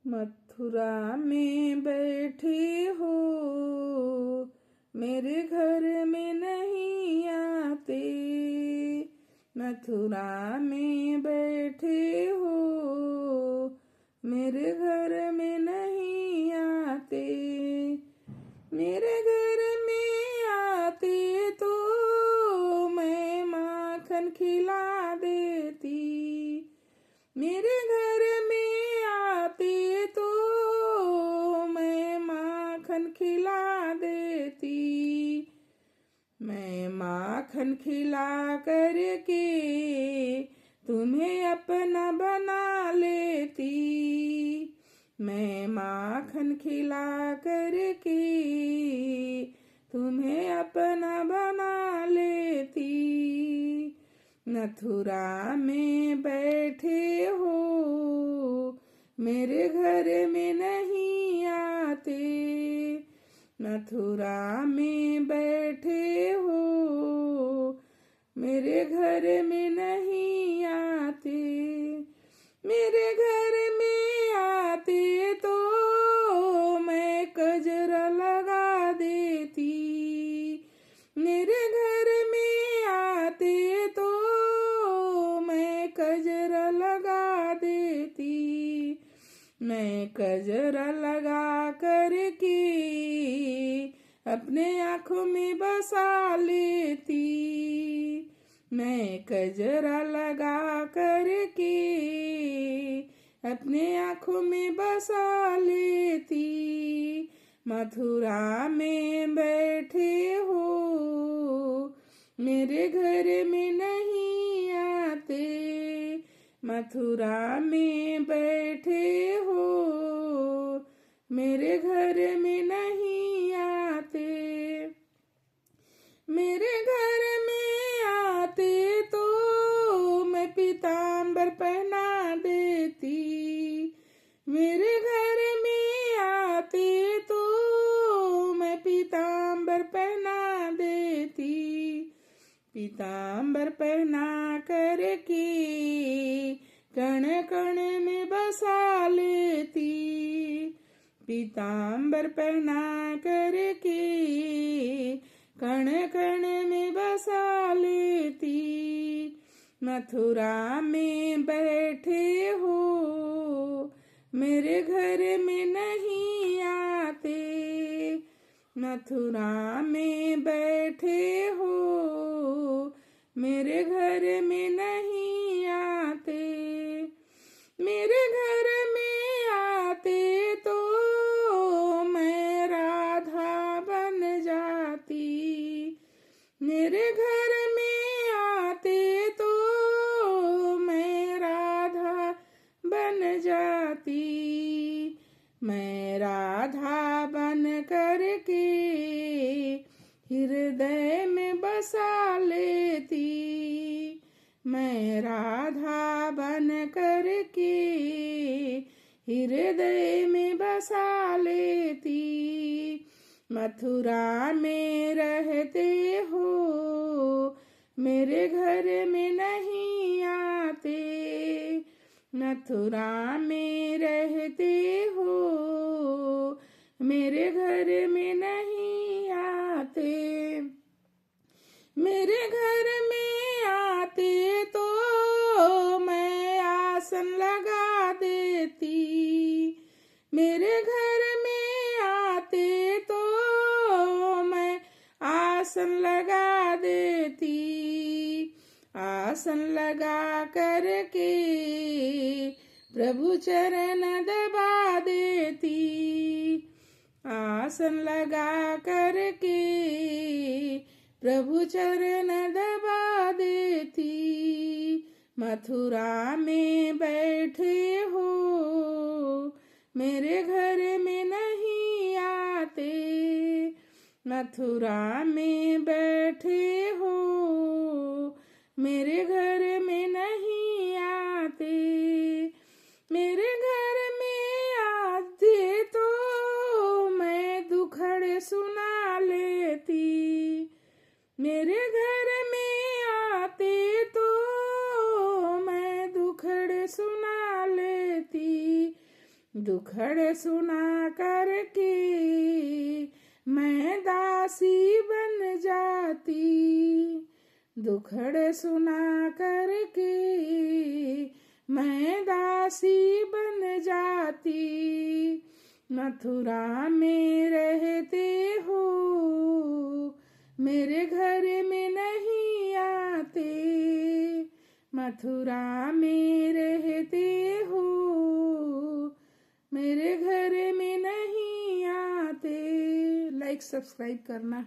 मथुरा में बैठी हो, मेरे घर में नहीं आते। मथुरा में बैठे हो, मेरे घर में नहीं आते। मेरे घर में आते तो मैं माखन खिला देती। मेरे घर में आते तो मैं माखन खिला देती। मैं माखन खिला करके तुम्हें अपना बना लेती। मैं माखन खिला करके तुम्हें अपना बना लेती। मथुरा में बैठे हो, मेरे घर में नहीं आते। मथुरा में बैठे हो, मेरे घर में नहीं आते। मेरे घर में आते तो मैं कजरा लगा देती। मेरे घर में आते तो मैं कजरा लगा देती। मैं कजरा लगा करके अपने आँखों में बसा लेती। मैं कजरा लगा करके अपने आँखों में बसा लेती। मथुरा में बैठे हो, मेरे घर में नहीं आते। मथुरा में बैठे हो, मेरे घर में नहीं आते। मेरे घर में आते तो मैं पीताम्बर पहना देती। मेरे घर में आते तो मैं पीताम्बर पहना देती। पीताम्बर पहना करके कण कण में बसा लेती। पीताम्बर पहना करके कण कण में बसा लेती। मथुरा में बैठे हो, मेरे घर में नहीं आते। मथुरा में बैठे हो, मेरे घर में नहीं आते। मेरे घर में आते तो मैं राधा बन जाती। मेरे घर में आते तो मैं राधा बन जाती। मैं राधा बन करके हृदय में बसा लेती। मैं राधा बन करके हृदय में बसा लेती। मथुरा में रहते हो, मेरे घर में नहीं आते। मथुरा में रहते हो, मेरे घर में नहीं आते। मेरे घर में आते तो मैं आसन लगा देती। मेरे घर में आते तो मैं आसन लगा देती। आसन लगा करके प्रभु चरण दबा देती। आसन लगा करके प्रभु चरण दबा देती। मथुरा में बैठे हो, मेरे घर में नहीं आते। मथुरा में बैठे हो, मेरे घर में नहीं आते। मेरे घर में आते तो मैं दुखड़े सुना लेती। मेरे घर में आते तो मैं दुखड़े सुना लेती। दुखड़ सुना करके मैं दासी बन जाती, दुखड़ सुना करके मैं दासी बन जाती। मथुरा में रहते हो मेरे घर में नहीं आते, मथुरा में रहते हो मेरे घर में नहीं आते। लाइक सब्सक्राइब करना।